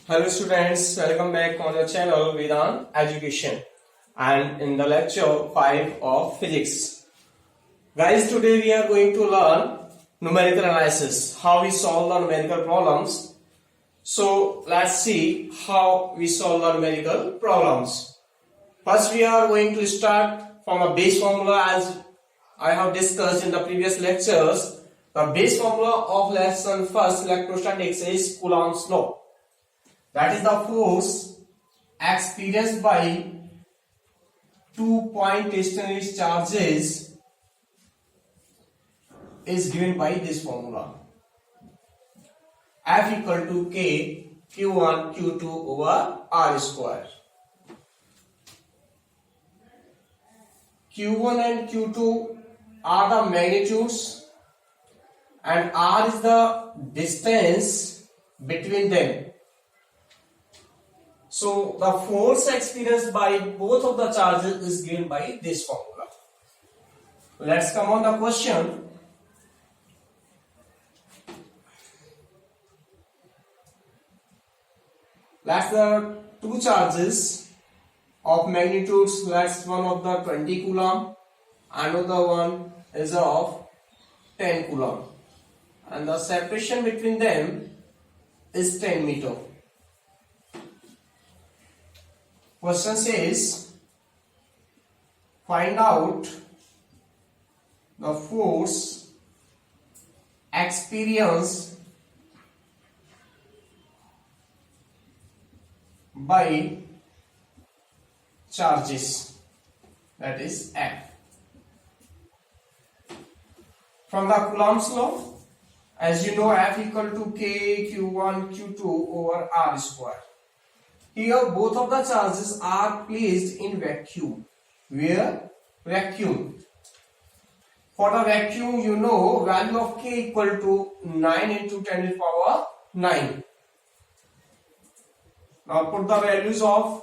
Hello students, welcome back on your channel Vedant Education and in the lecture 5 of physics. Guys, today we are going to learn numerical analysis, how we solve the numerical problems. So let's see how we solve the numerical problems. First we are going to start from a base formula. As I have discussed in the previous lectures, the base formula of lesson first electrostatics is Coulomb's law. That is the force experienced by 2-point stationary charges is given by this formula. F equal to K Q1 Q2 over R square. Q1 and Q2 are the magnitudes and R is the distance between them. So the force experienced by both of the charges is given by this formula. Let's come on the question. Let's the two charges of magnitudes. Let's one of the 20 coulomb, another one is of 10 coulomb, and the separation between them is 10 meter. Question says, find out the force experienced by charges, that is F. From the Coulomb's law, as you know, F equal to K Q1 Q2 over R square. Here both of the charges are placed in vacuum. Where? Vacuum. For the vacuum, you know, value of K equal to 9 into 10 to the power 9. Now put the values of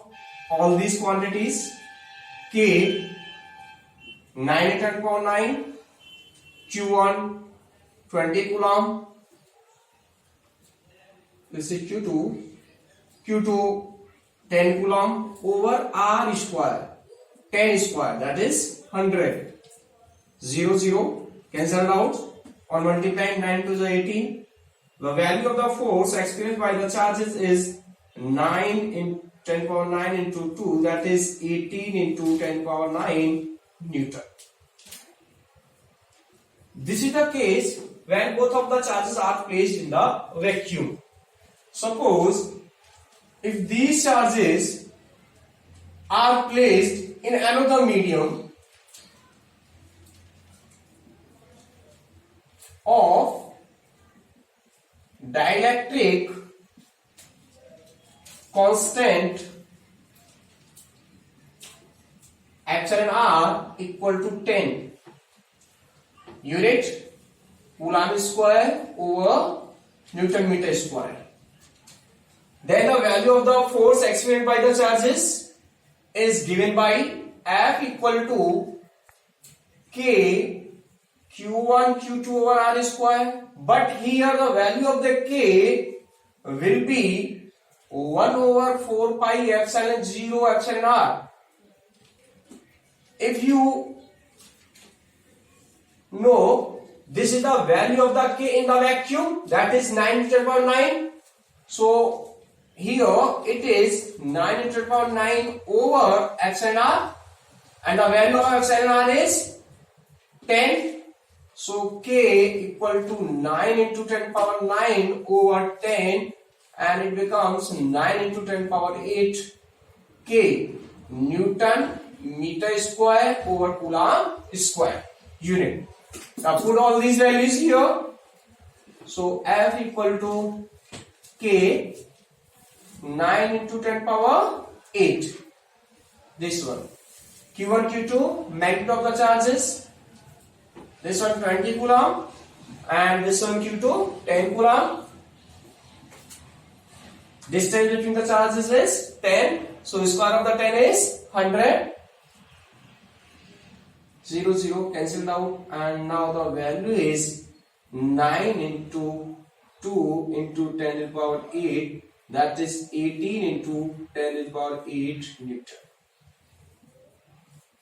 all these quantities. K 9 into 10 to the power 9, Q1 20 coulomb, this is Q2, Q2 10 coulomb over R square, 10 square, that is 100. 0, 0, cancelled out. On multiplying 9 to the 18, the value of the force experienced by the charges is 9 in 10 power 9 into 2, that is 18 into 10 power 9 Newton. This is the case when both of the charges are placed in the vacuum. Suppose if these charges are placed in another medium of dielectric constant epsilon R equal to 10 unit Coulomb square over Newton meter square, then the value of the force experienced by the charges is given by F equal to K Q1 Q2 over R square. But here the value of the K will be 1 over 4 pi epsilon 0 epsilon R. If you know this is the value of the K in the vacuum, that is 9 to the power 9. So here it is 9 into 10 to the power 9 over epsilon R, and the value of epsilon R is 10. So K equal to 9 into 10 to the power 9 over 10, and it becomes 9 into 10 to the power 8 K Newton meter square over Coulomb square unit. Now put all these values here. So F equal to K 9 into 10 power 8. This one. Q1, Q2, magnitude of the charges. This one 20 coulomb and this one Q2 10 coulomb. Distance between the charges is 10. So square of the 10 is 100. 0, 0 cancelled out, and now the value is 9 into 2 into 10 to the power 8 that is 18 into 10 to the power 8 Newton.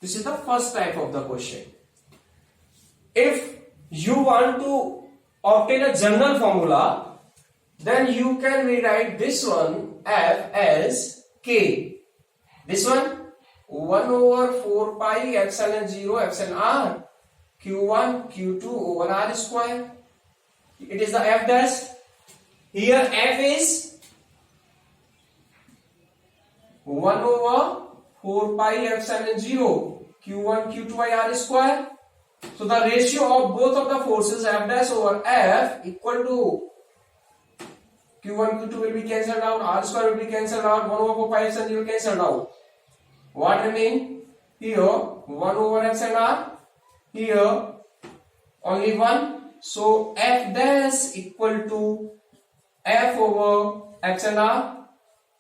This is the first type of the question. If you want to obtain a general formula, then you can rewrite this one F as K. This one 1 over 4 pi epsilon 0 epsilon r Q1 Q2 over r square. It is the F dash. Here F is 1 over 4 pi epsilon 0 Q1 Q2 by r square. So the ratio of both of the forces F dash over F equal to Q1 Q2 will be cancelled out, r square will be cancelled out, 1 over 4 pi epsilon 0 cancelled out. What remain? Here 1 over epsilon r, here only 1. So F dash equal to F over epsilon r.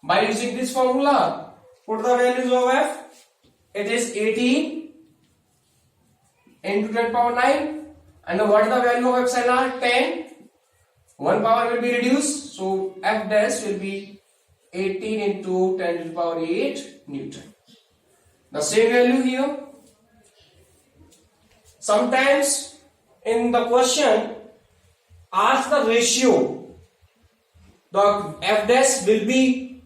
By using this formula, put the values of F. It is 18 into 10 power 9. And what is the value of epsilon r? 10. 1 power will be reduced. So F dash will be 18 into 10 to the power 8 Newton. The same value here. Sometimes in the question ask the ratio. The F dash will be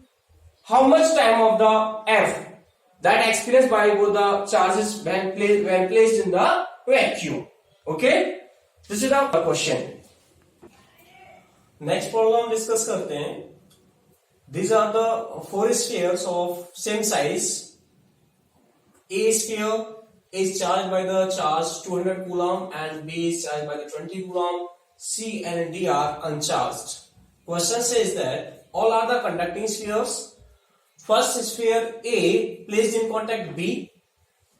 how much time of the F that experienced by both the charges when placed in the vacuum. Okay, this is the question. Next problem discuss करते हैं. These are the 4 spheres of same size. A sphere is charged by the charge 200 coulomb and B is charged by the 20 coulomb. C and D are uncharged. Question says that all are the conducting spheres. First sphere A placed in contact B,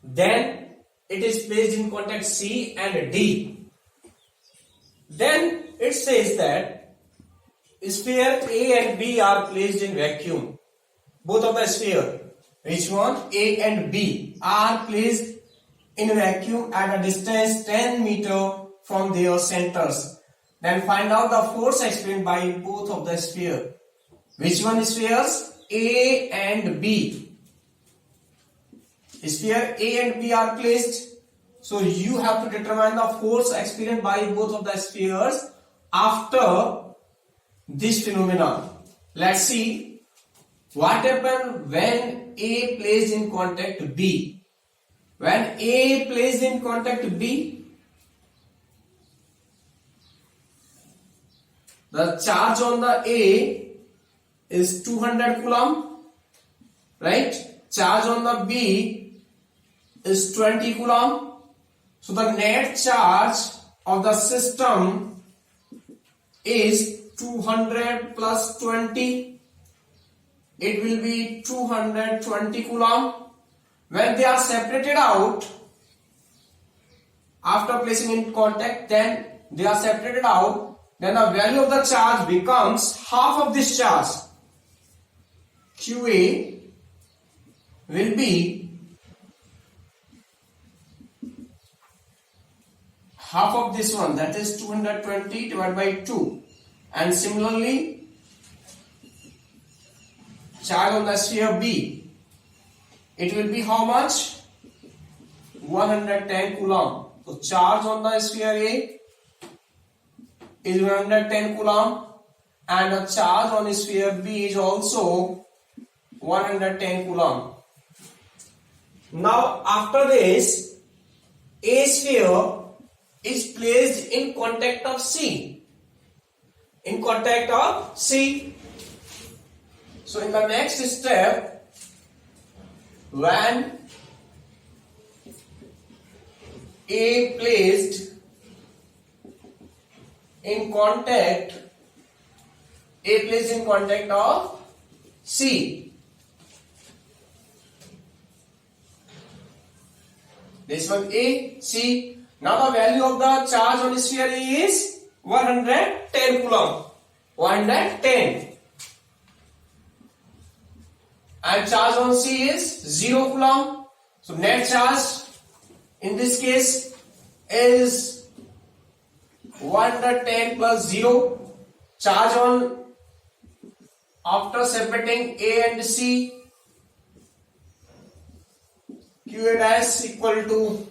then it is placed in contact C and D. Then it says that sphere A and B are placed in vacuum. Both of the sphere, which one? A and B are placed in vacuum at a distance 10 meter from their centers. Then find out the force experienced by both of the sphere. Which one spheres? A and B. Sphere A and B are placed. So you have to determine the force experienced by both of the spheres after this phenomenon. Let's see what happened when A placed in contact B. When A placed in contact B, the charge on the A is 200 coulomb, right? Charge on the B is 20 coulomb. So the net charge of the system is 200 plus 20. It will be 220 coulomb. When they are separated out, after placing in contact, then they are separated out, then the value of the charge becomes half of this charge. QA will be half of this one, that is 220 divided by 2. And similarly, charge on the sphere B, it will be how much? 110 coulomb. So charge on the sphere A is 110 coulomb and the charge on the sphere B is also 110 coulomb. Now after this, A sphere is placed in contact of C. In contact of C. So in the next step, when A placed in contact of C. This one A, C. Now the value of the charge on the sphere A is 110 coulomb. 110. And charge on C is 0 coulomb. So net charge in this case is 110 plus 0. Charge after separating A and C, QA dash equal to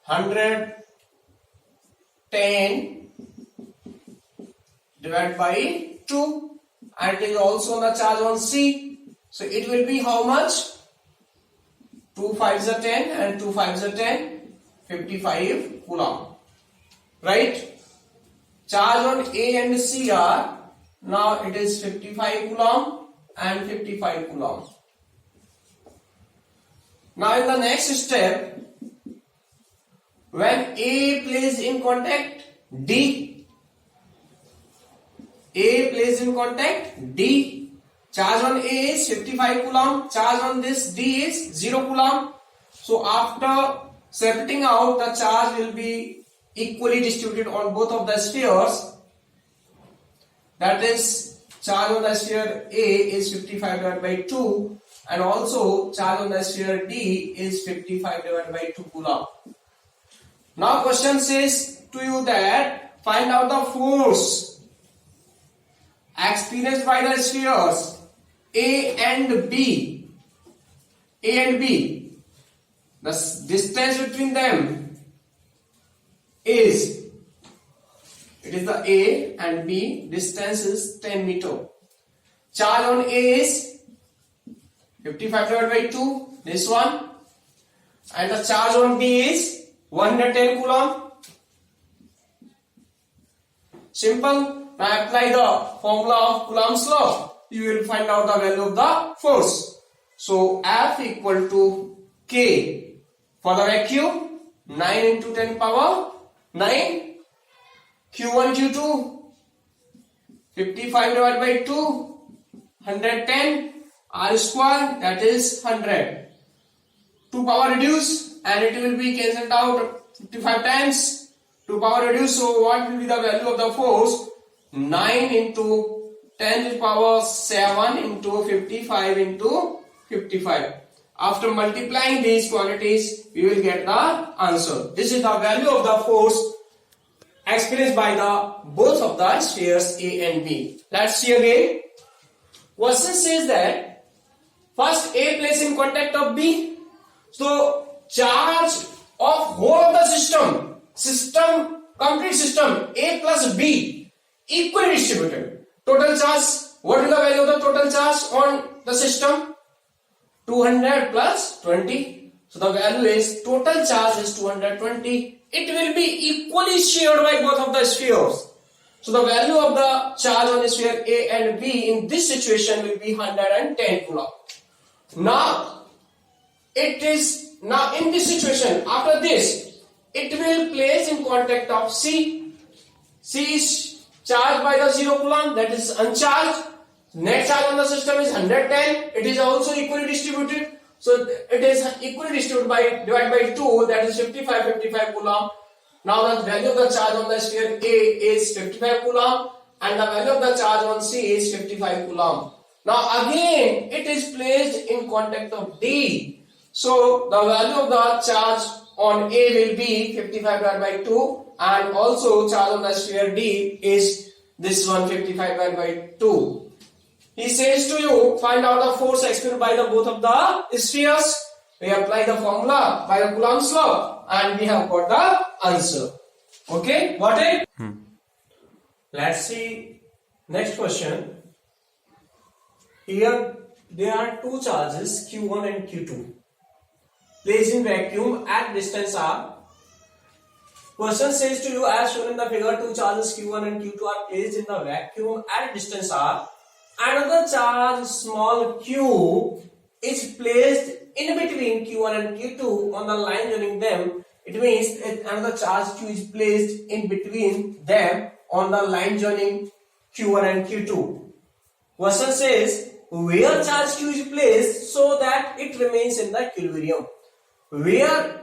110 divided by 2, and it is also the charge on C. So it will be how much? 2 5s are 10 and 2 5s are 10, 55 coulomb. Right? Charge on A and C are, now it is 55 coulomb and 55 coulomb. Now in the next step, when A placed in contact D, A placed in contact D, charge on A is 55 coulomb, charge on this D is 0 coulomb. So after separating out, the charge will be equally distributed on both of the spheres. That is, charge on the sphere A is 55 divided by 2, and also charge on the sphere D is 55 divided by 2 coulomb. Now question says to you that find out the force experienced by the spheres A and B. A and B. The distance between them is, it is the A and B, distance is 10 meter. Charge on A is 55 divided by 2, this one, and the charge on B is 110 coulomb. Simple. Now apply the formula of Coulomb's law. You will find out the value of the force. So F equal to K for the vacuum, 9 into 10 power 9, Q1 Q2 55 divided by 2, 110, R square, that is 100. 2 power reduce and it will be cancelled out 55 times. 2 power reduce, so what will be the value of the force? 9 into 10 to the power 7 into 55 into 55. After multiplying these quantities, we will get the answer. This is the value of the force experienced by the both of the spheres A and B. Let's see again. Question says that first A placed in contact of B. So charge of whole of the complete system A plus B equally distributed. Total charge, what is the value of the total charge on the system? 200 plus 20. So the value is, total charge is 220. It will be equally shared by both of the spheres. So the value of the charge on the sphere A and B in this situation will be 110 coulomb. Now in this situation, after this, it will place in contact of C. C is charged by the 0 coulomb, that is uncharged. Net charge on the system is 110. It is also equally distributed. So it is equally distributed by divided by 2, that is 55 coulomb. Now the value of the charge on the sphere A is 55 coulomb and the value of the charge on C is 55 coulomb. Now again it is placed in contact of D. So the value of the charge on A will be 55 divided by 2 and also charge on the sphere D is this one, 55 divided by 2. He says to you, find out the force experienced by the both of the spheres. We apply the formula by the Coulomb's law and we have got the answer. Okay, got it? Let's see next question. Here there are two charges Q1 and Q2 placed in vacuum at distance R. Question says to you, as shown in the figure, two charges Q1 and Q2 are placed in the vacuum at distance R. Another charge small q is placed in between Q1 and Q2 on the line joining them. It means another charge Q is placed in between them on the line joining Q1 and Q2. Question says, where charge Q is placed so that it remains in the equilibrium. Where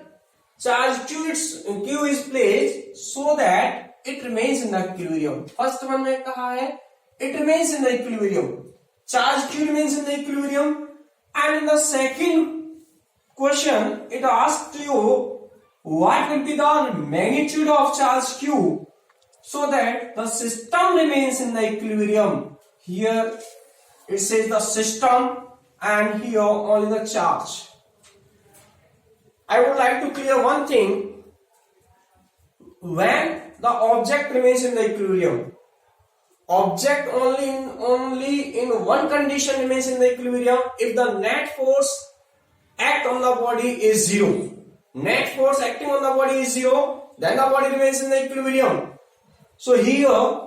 charge Q is placed so that it remains in the equilibrium. First one में कहा है, it remains in the equilibrium. Charge Q remains in the equilibrium. And in the second question, it asks you what will be the magnitude of charge Q so that the system remains in the equilibrium. here it says the system, and here only the charge. I would like to clear one thing. When the object remains in the equilibrium, object only in one condition remains in the equilibrium, if the net force act on the body is zero. Net force acting on the body is zero, then the body remains in the equilibrium. So here,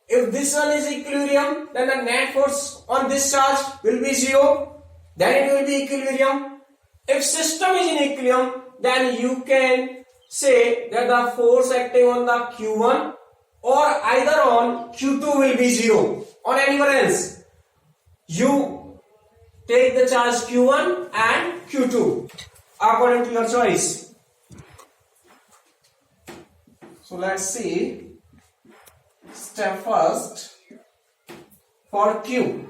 if this one is equilibrium, then the net force on this charge will be zero, then it will be equilibrium. If system is in equilibrium, then you can say that the force acting on the Q1 or either on Q2 will be zero, or anywhere else. You take the charge Q1 and Q2 according to your choice. So let's see. Step first, for Q,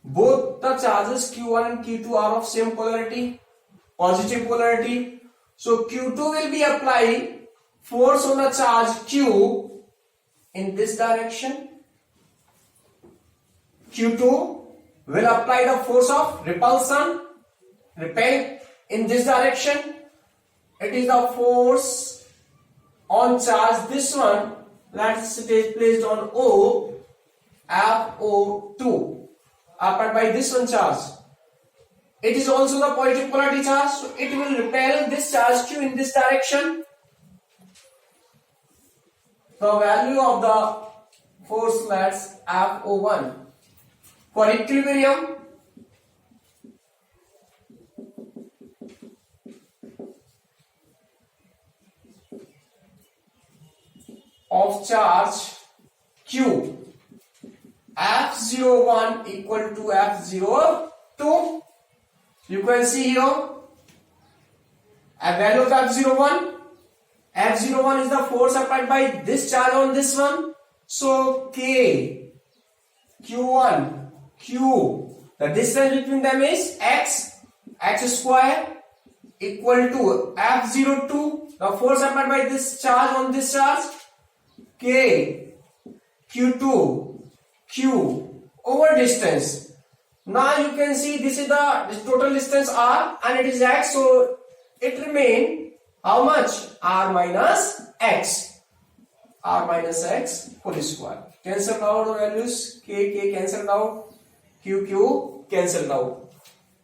both the charges Q1 and Q2 are of same polarity, positive polarity. So Q2 will be applying force on the charge Q in this direction. Q2 will apply the force of repulsion, repel in this direction. It is the force on charge, this one, let's say it is placed on O, FO2, applied by this one charge. It is also the positive polarity charge, so it will repel this charge Q in this direction. The value of the force, let's FO1. For equilibrium, of charge Q, F01 equal to F02. You can see here a value of F01. F01 is the force applied by this charge on this one. So K, Q1, Q, the distance between them is x square equal to F02, the force applied by this charge on this charge, K, Q2, Q, over distance. Now you can see this is the total distance R and it is x, so it remains how much? R minus x. R minus x whole square. Cancel out the values. K cancelled out. Q cancelled out.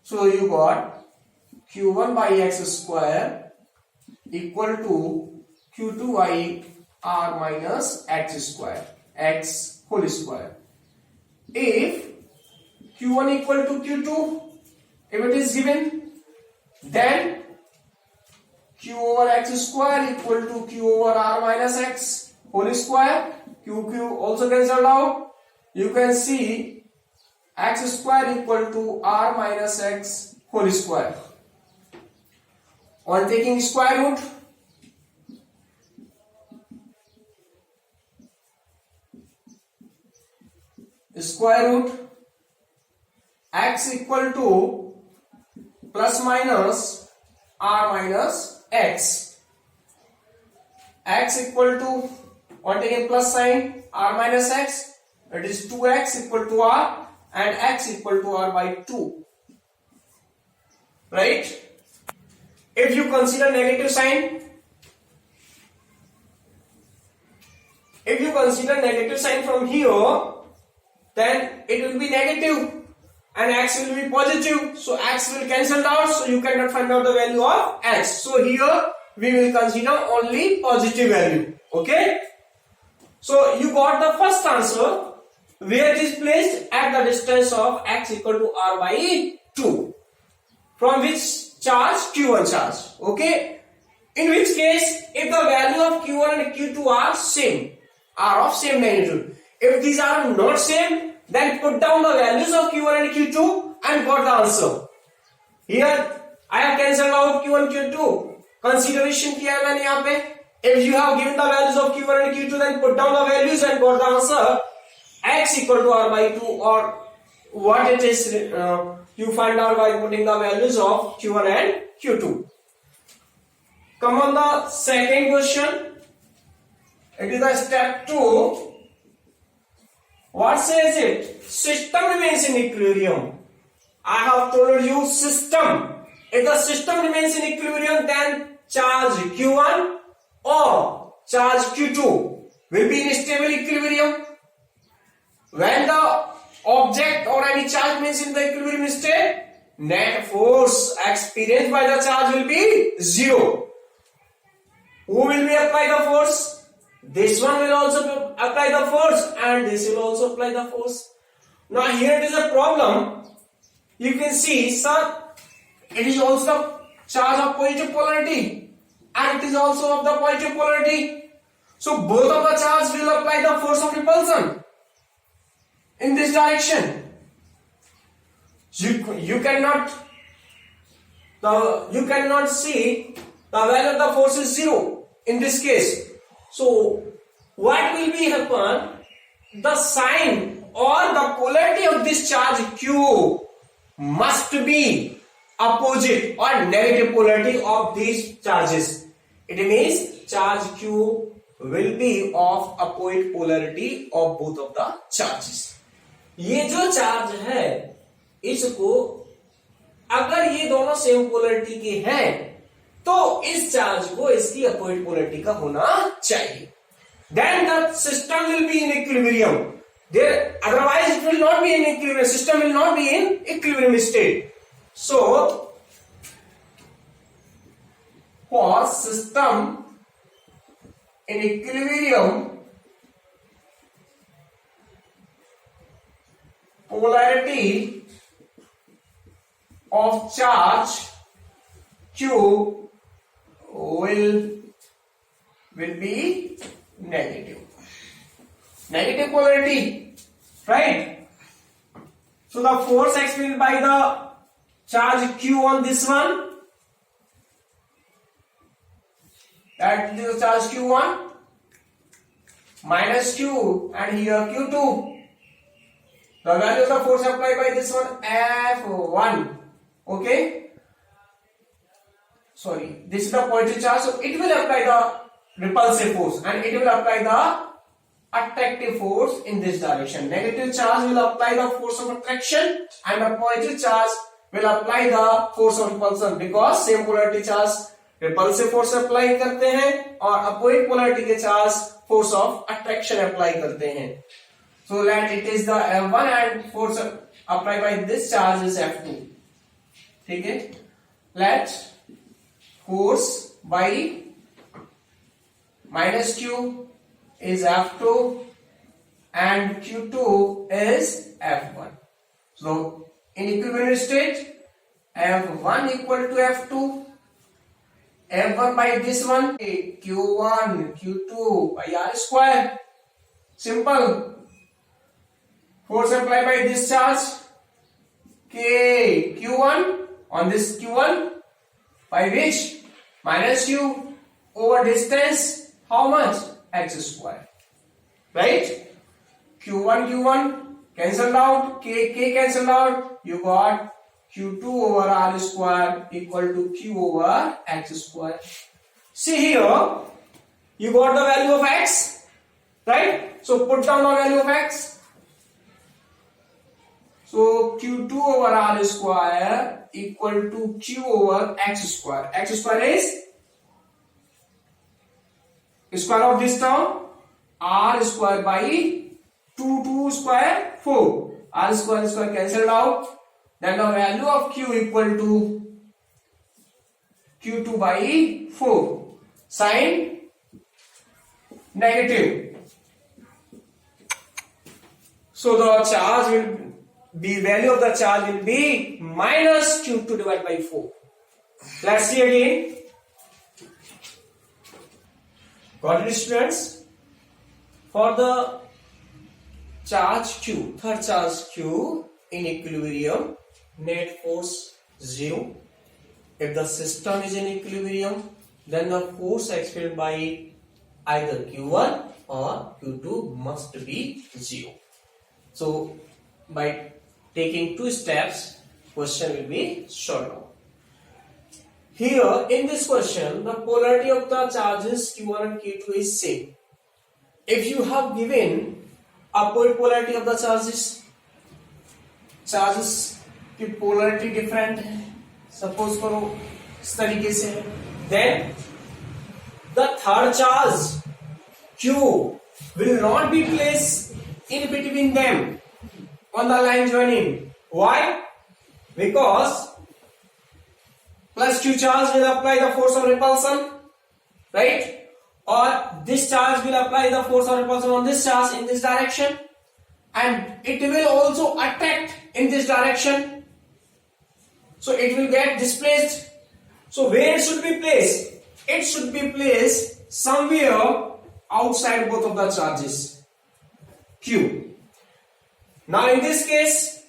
So you got Q1 by x square equal to Q2 by R minus x square. X whole square. If Q1 equal to Q2, if it is given, then Q over x square equal to Q over R minus x whole square. Q also cancelled out. You can see x square equal to R minus x whole square. On taking square root, square root x equal to plus minus R minus x. X equal to, on taking plus sign, R minus x, it is 2x equal to R and x equal to R by 2. Right? If you consider negative sign, from here, then it will be negative and x will be positive, so x will cancel out, so you cannot find out the value of x. So here we will consider only positive value. Okay, so you got the first answer where it is placed at the distance of x equal to R by 2, from which charge? Q1 charge. Okay, in which case if the value of Q1 and Q2 are same, are of same magnitude, if these are not same, then put down the values of Q1 and Q2 and got the answer. Here I have cancelled out Q1 Q2. Consideration किया है मैंने यहाँ पे. If you have given the values of Q1 and Q2, then put down the values and got the answer. X equal to R by 2, or what it is you find out by putting the values of Q1 and Q2. Come on the second question. It is the step 2. What says it? System remains in equilibrium. I have told you system. If the system remains in equilibrium, then charge Q1 or charge Q2 will be in stable equilibrium. When the object or any charge remains in the equilibrium state, net force experienced by the charge will be zero. Who will be apply the force? This one will also apply the force and this will also apply the force. Now here it is a problem. You can see, sir, it is also charge of positive polarity and it is also of the positive polarity. So both of the charge will apply the force of repulsion in this direction. You cannot see the value of the force is zero in this case. So what will be happen? The sign or the polarity of this charge Q must be opposite or negative polarity of these charges. It means charge Q will be of opposite polarity of both of the charges. ये जो charge है इसको अगर ये दोनों same polarity के हैं तो इस चार्ज को इसकी अपोजिट पोलरिटी का होना चाहिए. Then the system will be in equilibrium. There, otherwise it will not be in equilibrium. System will not be in equilibrium state. So, for system in equilibrium, polarity of charge Q will be negative. Negative polarity, right? So the force experienced by the charge Q on this one, that is the charge Q1 minus Q and here Q2. The value of the force applied by this one F1. Okay. Sorry, this is the positive charge, so it will apply the repulsive force and it will apply the attractive force in this direction. Negative charge will apply the force of attraction and the positive charge will apply the force of repulsion, because same polarity charge repulsive force apply करते हैं और opposite polarity के charge force of attraction apply करते हैं. So that it is the F1 and force applied by this charge is F2. ठीक है? Let force by minus Q is F2 and Q2 is F1. So in equilibrium state, F1 equal to F2, F1 by this one, Q1, Q2 by R square. Simple. Force applied by this charge, K, Q1 on this Q1 by which minus Q over distance, how much? X square. Right? Q1 cancelled out, K cancelled out, you got Q2 over R square equal to Q over X square. See here, you got the value of X, right? So put down the value of X. So Q2 over R square equal to Q over X square. X square is square of this term, R square by 2 square 4. R square cancelled out. Then the value of Q equal to Q2 by 4. Sign negative. So the charge will be, value of the charge will be minus Q2 divided by 4. Let's see again. Got it, students? For the charge Q, third charge Q in equilibrium, net force 0. If the system is in equilibrium, then the force experienced by either Q1 or Q2 must be 0. So by taking 2 steps, question will be solved out. Here in this question, the polarity of the charges Q1 and Q2 is same. If you have given upward polarity of the charges की polarity different है, suppose करो इस तरीके से, then the third charge Q will not be placed in between them on the line joining. Why? Because plus Q charge will apply the force of repulsion, right? Or this charge will apply the force of repulsion on this charge in this direction, and it will also attract in this direction, so it will get displaced. So where it should be placed? It should be placed somewhere outside both of the charges Q. Now in this case,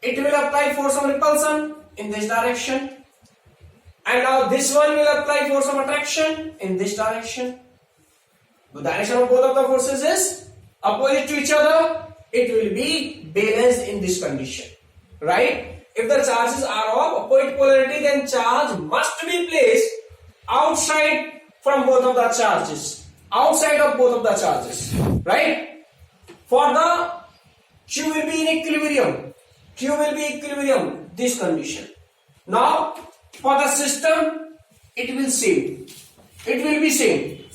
it will apply force of repulsion in this direction, and now this one will apply force of attraction in this direction. The direction of both of the forces is opposite to each other. It will be balanced in this condition, right? If the charges are of opposite polarity, then charge must be placed outside from both of the charges, outside of both of the charges, right? For the Q will be in equilibrium. Q will be equilibrium, this condition. Now, for the system, it will same. It will be same.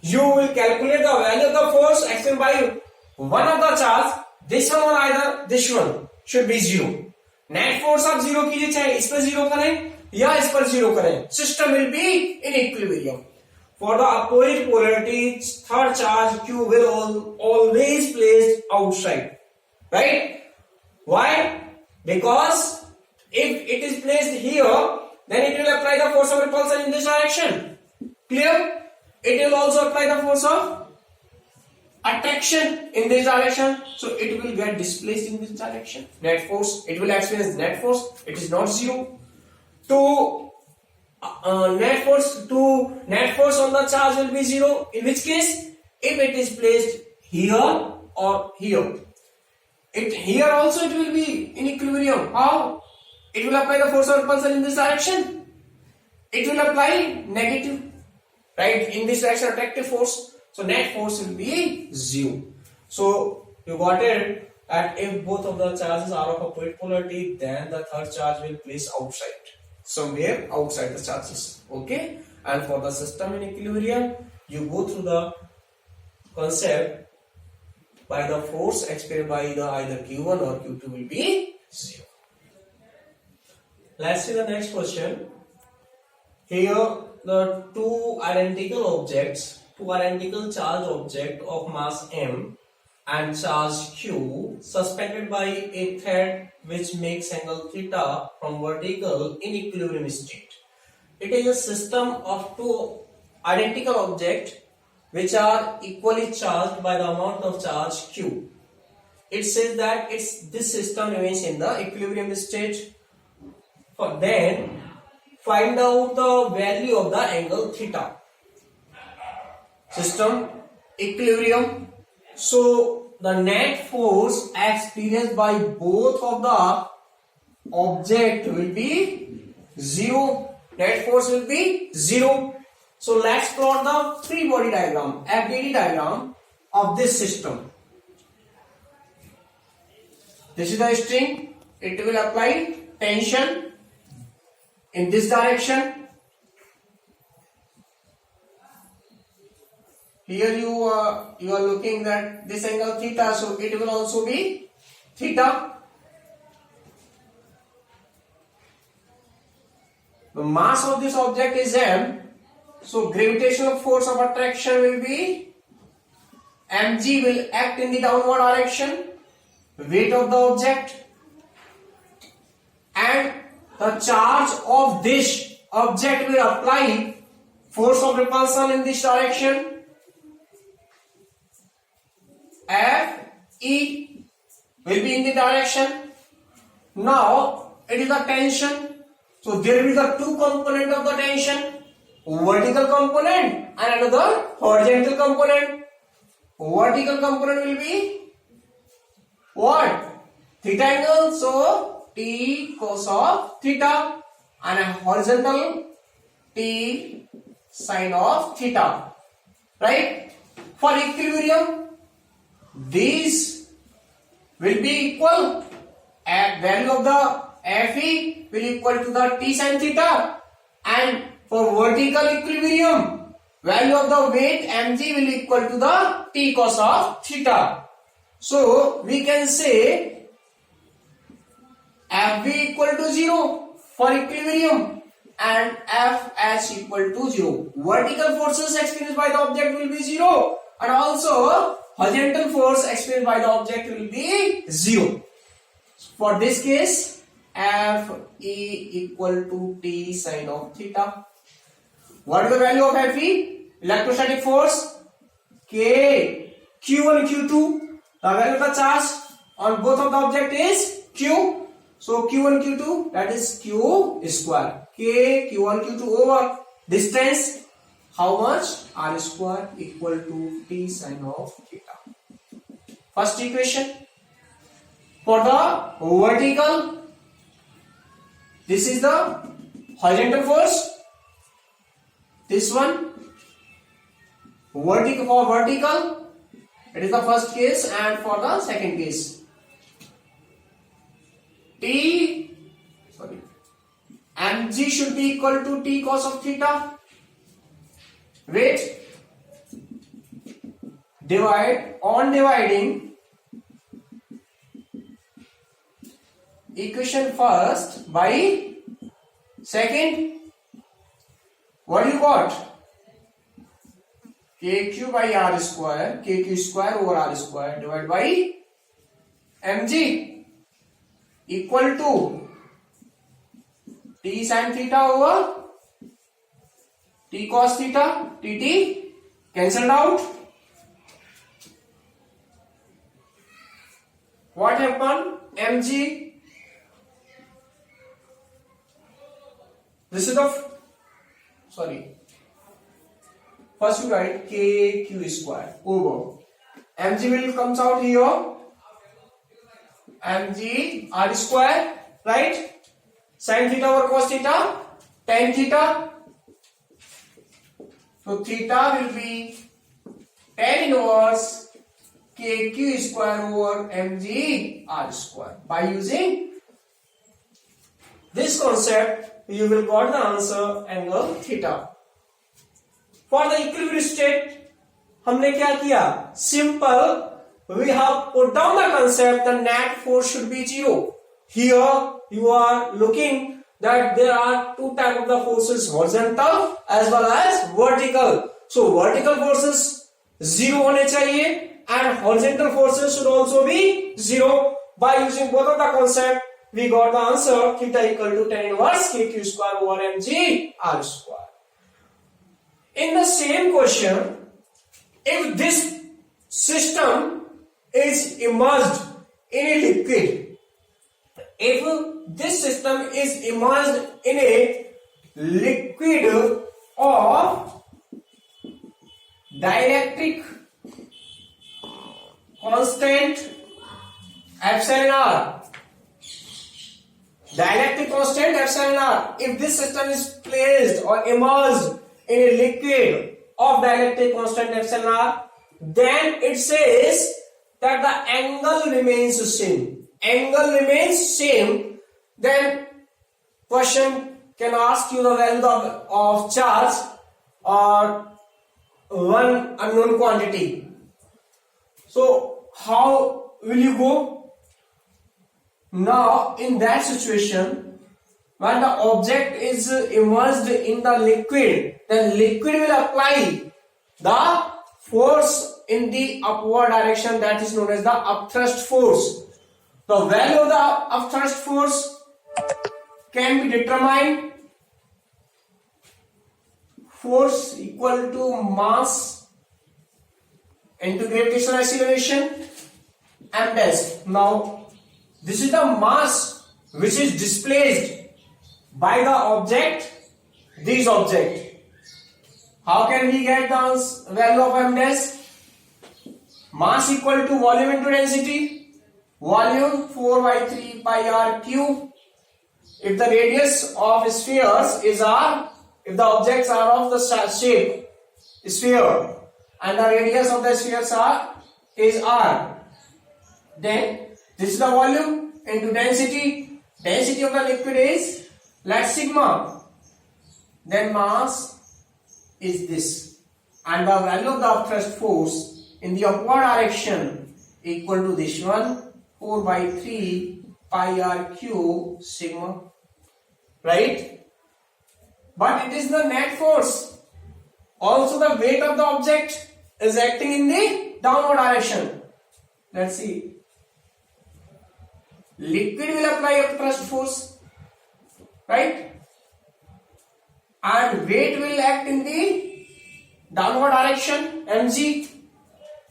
You will calculate the value of the force acting by one of the charge. This one or either this one should be 0. Net force आप 0 कीजिए, चाहे इस पर 0 करें या इस पर 0 करें. System will be in equilibrium. For the opposite polarity, third charge Q will always placed outside, right? Why? Because if it is placed here, then it will apply the force of repulsion in this direction. Clear? It will also apply the force of attraction in this direction, so it will get displaced in this direction. Net force, it will experience net force. It is not 0. Net force on the charge will be 0. In which case, if it is placed here or here, here also it will be in equilibrium. How? It will apply the force of repulsion in this direction. It will apply negative, right? In this direction, attractive force. So net force will be 0. So you got it that if both of the charges are of opposite polarity, then the third charge will place outside, somewhere outside the charges. Okay? And for the system in equilibrium, you go through the concept by the force experienced by either Q1 or Q2 will be 0. Let's see the next question. Here the two identical charge object of mass M and charge Q suspended by a thread which makes angle theta from vertical in equilibrium state. It is a system of two identical objects which are equally charged by the amount of charge Q. It says that this system remains in the equilibrium state. Then find out the value of the angle theta. System equilibrium. So the net force experienced by both of the object will be 0. Net force will be 0. So let's plot the free body diagram, FBD diagram of this system. This is the string. It will apply tension in this direction. Here you are looking at this angle theta, so it will also be theta. The mass of this object is m, so gravitational force of attraction will be mg, will act in the downward direction, weight of the object, and the charge of this object will apply force of repulsion in this direction, Fe will be in the direction. Now it is the tension, so there will be the two components of the tension, vertical component and another horizontal component. Vertical component will be what? Theta angle, so T cos of theta, and a horizontal T sin of theta, right? For equilibrium, these will be equal. Value of the Fe will equal to the T sin theta, and for vertical equilibrium, value of the weight mg will equal to the T cos of theta. So we can say Fv equal to 0 for equilibrium and Fh equal to 0. Vertical forces experienced by the object will be 0, and also horizontal force experienced by the object will be 0. For this case, Fe equal to T sin of theta. What is the value of Fe? Electrostatic force K, Q1, Q2. The value of the charge on both of the object is Q. So Q1, Q2, that is Q square. K, Q1, Q2 over distance. How much? R square equal to T sin of theta. First equation. For the vertical, this is the horizontal force. This one, vertical, for vertical, it is the first case, and for the second case, mg should be equal to T cos of theta. Weight dividing equation first by second. What you got? KQ by R square, KQ square over R square divided by mg equal to T sin theta over T cos theta. Tt cancelled out. What happened? mg, this is the, first you write KQ square over mg will comes out here, mg R square, right? Sin theta over cos theta, tan theta. So theta will be tan inverse KQ square over mg R square. By using this concept, you will got the answer angle theta. For the equilibrium state, हमने क्या किया? Simple, we have put down the concept the net force should be 0. Here you are looking that there are two types of the forces, horizontal as well as vertical. So vertical forces 0 होने चाहिए and horizontal forces should also be 0. By using both of the concept, we got the answer theta equal to tan inverse KQ square over mg R square. In the same question, if this system is immersed in a liquid, if this system is immersed in a liquid of dielectric constant epsilon r, dielectric constant epsilon r, if this system is placed or immersed in a liquid of dielectric constant epsilon r, then it says that the angle remains the same. Angle remains same. Then question can ask you the value of charge or one unknown quantity. So how will you go? Now in that situation, when the object is immersed in the liquid, then liquid will apply the force in the upward direction, that is known as the upthrust force. The value of the upthrust force can be determined. Force equal to mass into gravitational acceleration m dash. Now this is the mass which is displaced by the object, this object. How can we get the value of m dash? Mass equal to volume into density. Volume 4 by 3 pi r cube. If the radius of spheres is r, if the objects are of the shape sphere and the radius of the spheres are is R. Then this is the volume into density. Density of the liquid is, let's sigma. Then mass is this. And the value of the thrust force in the upward direction equal to this one, 4 by 3 pi r cube sigma. Right? But it is the net force. Also the weight of the object is acting in the downward direction. Let's see. Liquid will apply a thrust force, right? And weight will act in the downward direction, mg.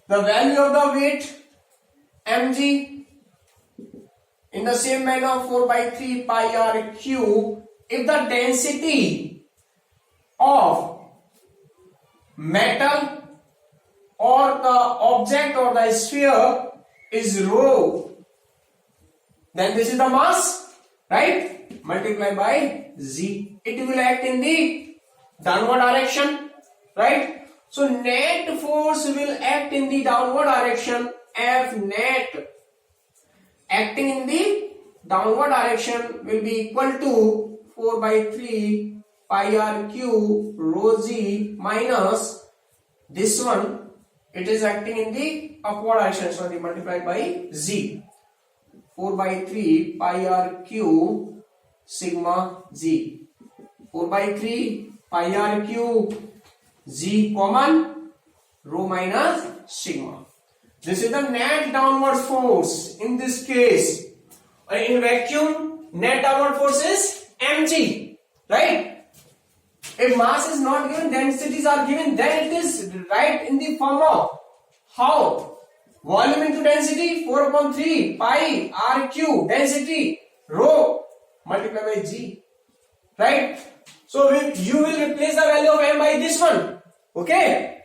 The value of the weight, mg. In the same manner, 4 by 3 pi r cube. If the density of metal or the object or the sphere is rho, then this is the mass, right? Multiply by z. It will act in the downward direction, right? So net force will act in the downward direction. F net acting in the downward direction will be equal to 4 by 3 pi r cube rho z minus this one. It is acting in the upward direction, so they multiplied by z. 4 by 3 pi r cube sigma z. 4 by 3 pi r cube z common, rho minus sigma. This is the net downward force in this case. In vacuum, net downward force is mg, right? If mass is not given, densities are given, then it is right in the form of how? Volume into density, 4 upon 3 pi r cube, density rho multiplied by g, right? So you will replace the value of m by this one, okay?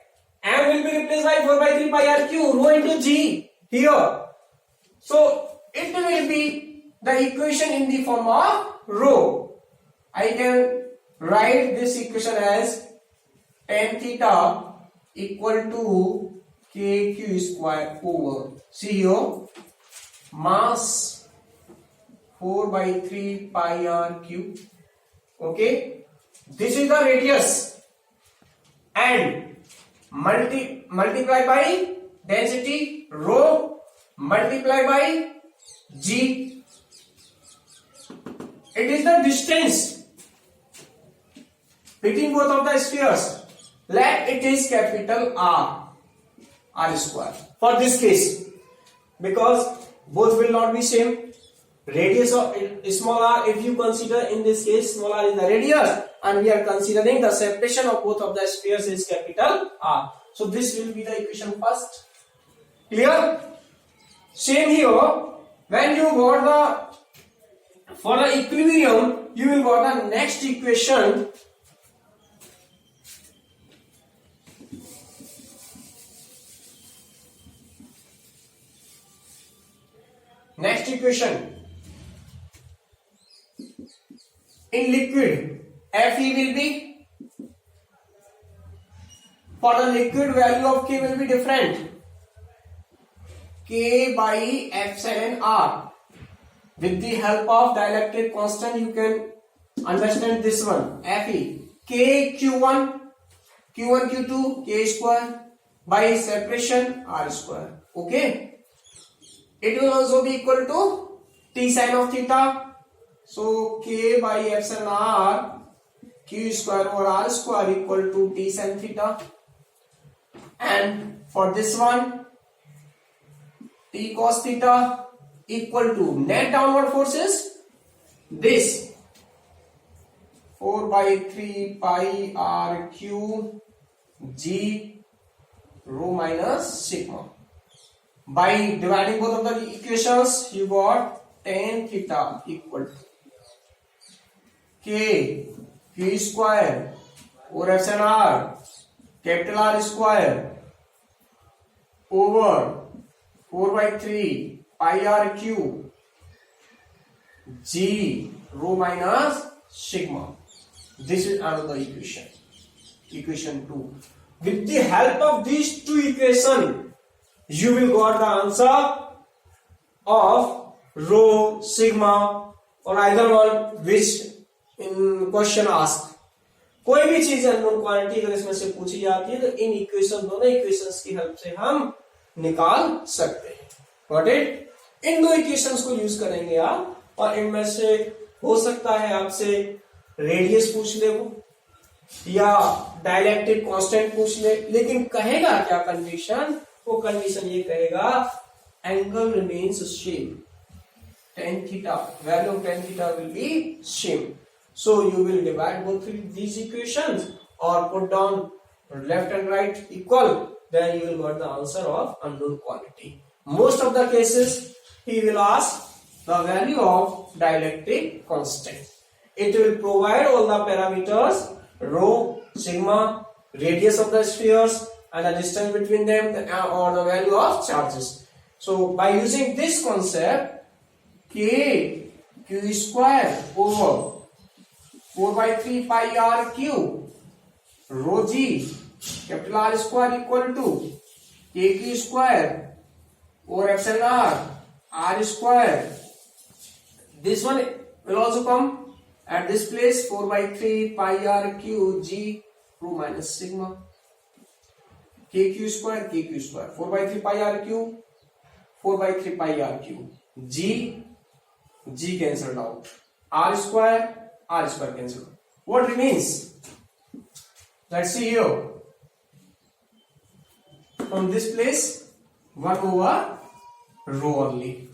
M will be replaced by 4 by 3 pi r cube rho into g here. So it will be the equation in the form of rho. I can write this equation as tan theta equal to kq square over, see here, mass 4 by 3 pi r cube, okay? This is the radius and multiply by density rho multiply by g. It is the distance between both of the spheres. Let it is capital R square for this case, because both will not be same. Radius of small r, if you consider in this case small r is the radius, and we are considering the separation of both of the spheres is capital R. So this will be the equation first. Clear? Same here. When you got for the equilibrium, you will got the next equation. Next equation. In liquid, Fe will be, for the liquid value of K will be different. K by epsilon R. With the help of dielectric constant, you can understand this one. Fe. K Q1, Q1 Q2, K square by separation R square. Okay. It will also be equal to T sin of theta. So K by epsilon R Q square over R square equal to T sin theta. And for this one, T cos theta equal to net downward forces, this 4 by 3 pi R cube G rho minus sigma. By dividing both of the equations, you got tan theta equal to K Q square over epsilon R capital R square over 4 by 3 pi R cube G rho minus sigma. This is another equation. Equation 2. With the help of these two equations, you will got the answer of rho, sigma or either one which in question asked. कोई भी चीज unknown quantity अगर इसमें से पूछी जाती है तो इन इक्वेशन, दोनों इक्वेशंस की हेल्प से हम निकाल सकते हैं. Got it? इन दो इक्वेशंस को यूज करेंगे आप, और इनमें से हो सकता है आपसे रेडियस पूछ ले वो, या डाइलेक्ट्रिक कांस्टेंट पूछ ले, लेकिन कहेगा क्या कंडीशन? वो कंडीशन ये कहेगा angle remains same, tan theta, value of tan theta will be same. So you will divide both these equations or put down left and right equal, then you will get the answer of unknown quantity. Most of the cases he will ask the value of dielectric constant. It will provide all the parameters, rho, sigma, radius of the spheres and the distance between them, or the value of charges. So by using this concept, k q square over 4 by 3 pi r cube rho g capital R square equal to k q square over epsilon r square. This one will also come at this place, 4 by 3 pi r cube g rho minus sigma k q square 4 by 3 pi r cube 4 by 3 pi r cube g cancelled out, r square cancelled. What remains? Let's see here. From this place 1 over rho only.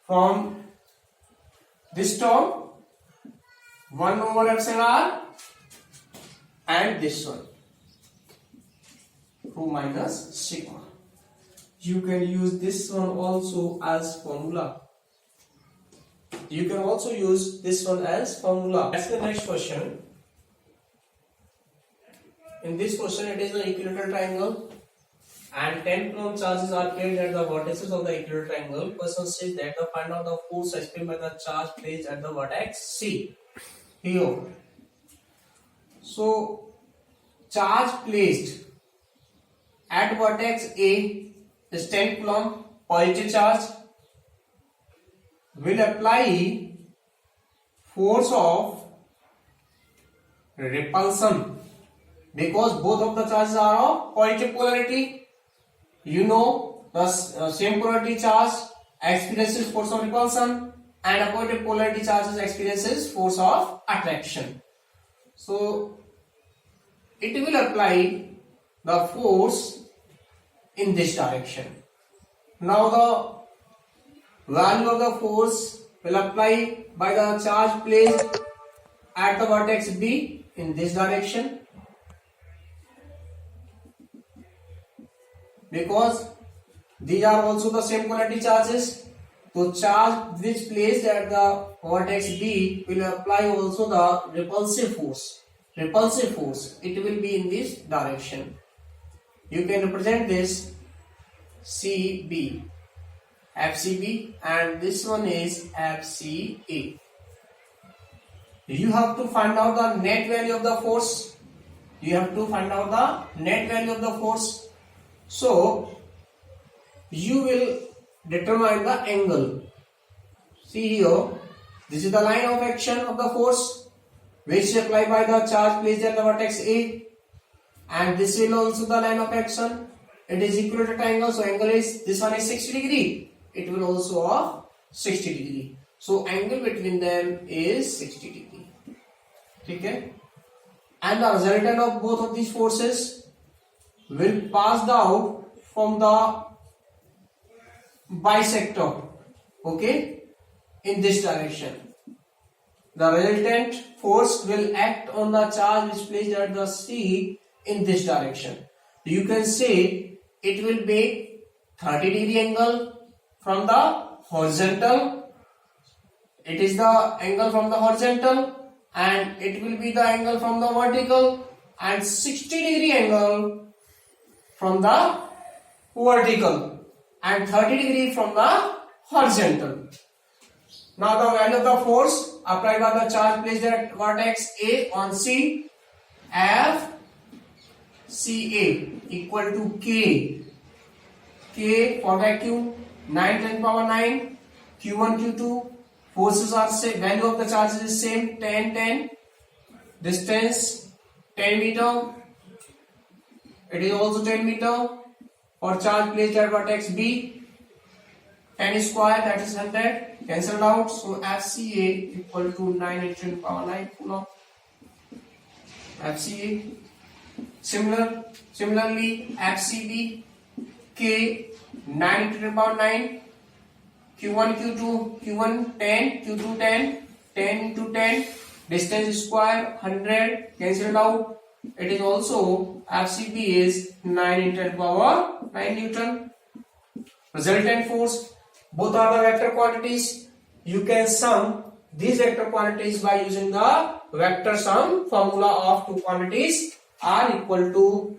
From this term 1 over epsilon r, and this one rho minus sigma. You can use this one also as formula. You can also use this one as formula. That's the next question. In this question, it is an equilateral triangle, and 10 coulomb charges are placed at the vertices of the equilateral triangle. Question says that the find out the force experienced by the charge placed at the vertex C. Here, so charge placed at vertex A is 10 coulomb positive charge. Will apply force of repulsion because both of the charges are of positive polarity. You know the same polarity charge experiences force of repulsion, and a positive polarity charge experiences force of attraction. So it will apply the force in this direction. Now the value of the force will apply by the charge placed at the vertex B in this direction, because these are also the same polarity charges. So charge which placed at the vertex B will apply also the repulsive force. It will be in this direction. You can represent this CB, FCB, and this one is FCA. You have to find out the net value of the force. So you will determine the angle. See here, this is the line of action of the force which is applied by the charge placed at the vertex A, and this will also the line of action. It is equilateral triangle, so angle is, this one is 60 degree. It will also of 60 degree. So angle between them is 60 degree. Okay? And the resultant of both of these forces will pass out from the bisector. Okay? In this direction. The resultant force will act on the charge which placed at the C in this direction. You can say it will make 30 degree angle from the horizontal. It is the angle from the horizontal, and it will be the angle from the vertical, and 60 degree angle from the vertical, and 30 degree from the horizontal. Now the value of the force applied by the charge placed at vertex A on C, F CA equal to K K for vacuum 9 10 power 9, Q1 Q2 forces are same, value of the charges is same 10 10, distance 10 meter, it is also 10 meter. For charge placed at vertex B, 10 square, that is 100, cancelled out, so FCA equal to 9 into 10 power 9 coulomb. FCA. Similarly, FCB, K 9 into 10 power 9, Q1 Q2, Q1 10, Q2 10, 10 into 10, distance square 100, cancelled out. It is also FCB is 9 into 10 power 9 Newton. Resultant force, both are the vector quantities. You can sum these vector quantities by using the vector sum formula of two quantities are equal to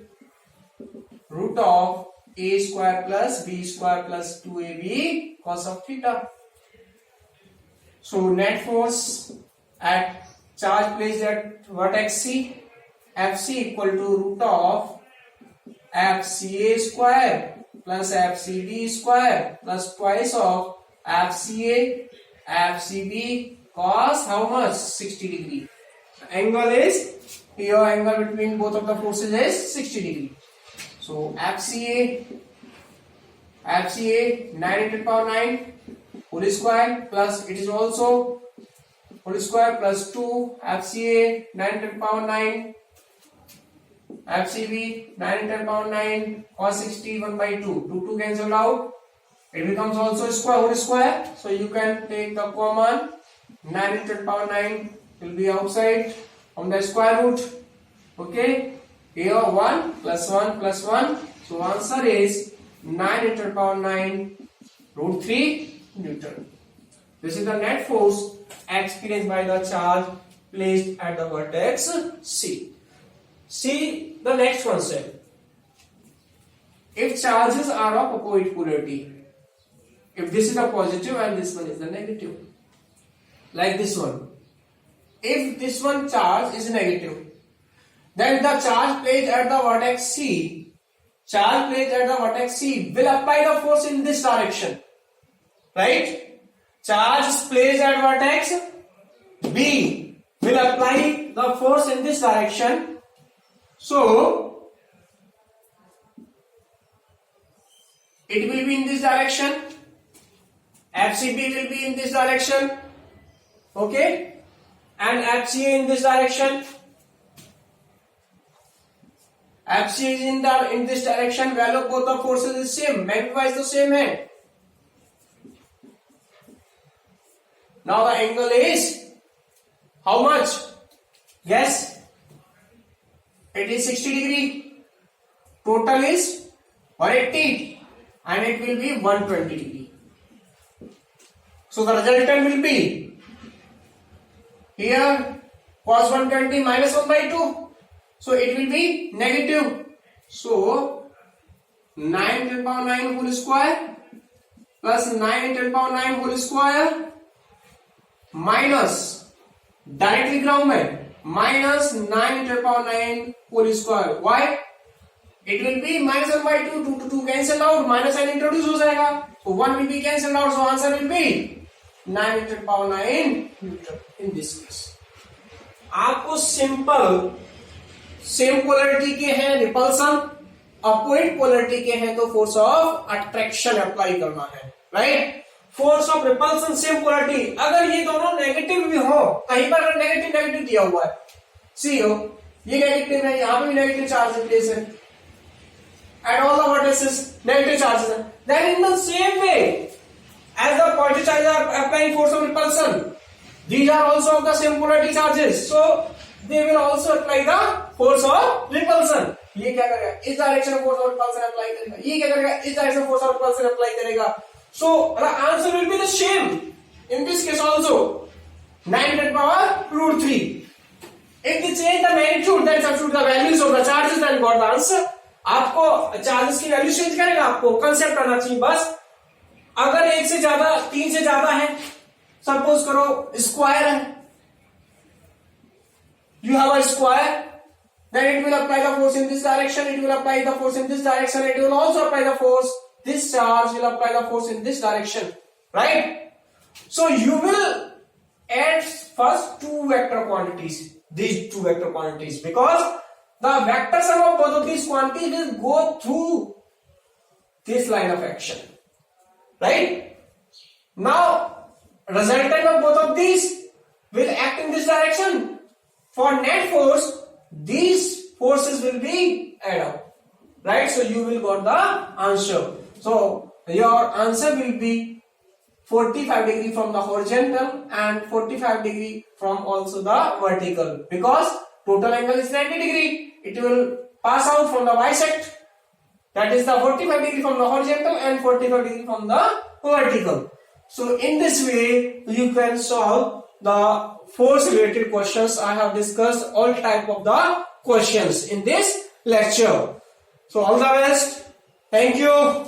root of a square plus b square plus 2ab cos of theta. So net force at charge placed at vertex C, FC equal to root of FCA square plus FCB square plus twice of FCA FCB cos how much? 60 degree. Angle is here, angle between both of the forces is 60 degree. So FCA 9 into power 9 whole square plus it is also whole square plus 2 FCA 9 into power 9 FCB 9 into power 9 cos 60 1 by 2 2 cancel out, it becomes also square whole square, so you can take the common 9 into power 9 will be outside from the square root. Okay, here 1 plus 1 plus 1, so answer is 9 into power 9 root 3 Newton. This is the net force experienced by the charge placed at the vertex C. See the next concept. If charges are of opposite polarity, if this is the positive and this one is the negative, like this one, if this one charge is negative, then the charge placed at the vertex C, will apply the force in this direction, right? Charge placed at vertex B will apply the force in this direction. So it will be in this direction, FCB will be in this direction, okay, and FCA in this direction. FCA is in this direction, value of both the forces is same, magnify is the same hand. Now the angle is how much? Yes, it is 60 degree. Total is 180 and it will be 120 degree. So the resultant will be here cos 120 minus 1 by 2. So it will be negative. So 9 10 power 9 whole square plus 9 10 power 9 whole square minus directly ground में minus 9 10 power 9 whole square. Why? It will be minus 1 by 2, 2 to 2 cancel out, minus sign introduce हो जाएगा, so 1 will be cancelled out, so answer will be 9 10 power 9 Newton in this case. आपको simple same polarity के हैं repulsion, opposite polarity के हैं तो force of attraction apply करना है, right? Force of repulsion same polarity, अगर ये दोनों नेगेटिव भी हो, कहीं पर अगर नेगेटिव नेगेटिव दिया हुआ है, सी हो ये नेगेटिव है, यहां पे भी नेगेटिव चार्ज प्लेस है, at all the vertices negative charges are, then in the same way as the positive charges are applying force of repulsion, these are also of the same polarity charges, so they will also apply the force of repulsion. ये क्या करेगा, इस direction में force of repulsion apply करेगा, ये क्या करेगा, इस डायरेक्शन में फोर्स ऑफ रिपल्शन अप्लाई करेगा. So the answer will be the same in this case also, 9 10 power root 3. If they change the magnitude, then substitute the values of the charges, then got the answer. आपको charges की value change करेगा, आपको concept आना चाहिए बस. अगर एक से ज्यादा 3 से ज्यादा है, सपोज करो स्क्वायर है, you have a square, then it will apply the force in this direction, it will apply the force in this direction, it will also apply the force this charge will apply the force in this direction, right? So you will add first two vector quantities, these two vector quantities, because the vector sum of both of these quantities will go through this line of action, right? Now resultant of both of these will act in this direction. For net force, these forces will be add up, right? So you will got the answer. So your answer will be 45 degree from the horizontal and 45 degree from also the vertical, because total angle is 90 degree. It will pass out from the bisect, that is the 45 degree from the horizontal and 45 degree from the vertical. So in this way you can solve the force related questions. I have discussed all type of the questions in this lecture. So all the best. Thank you.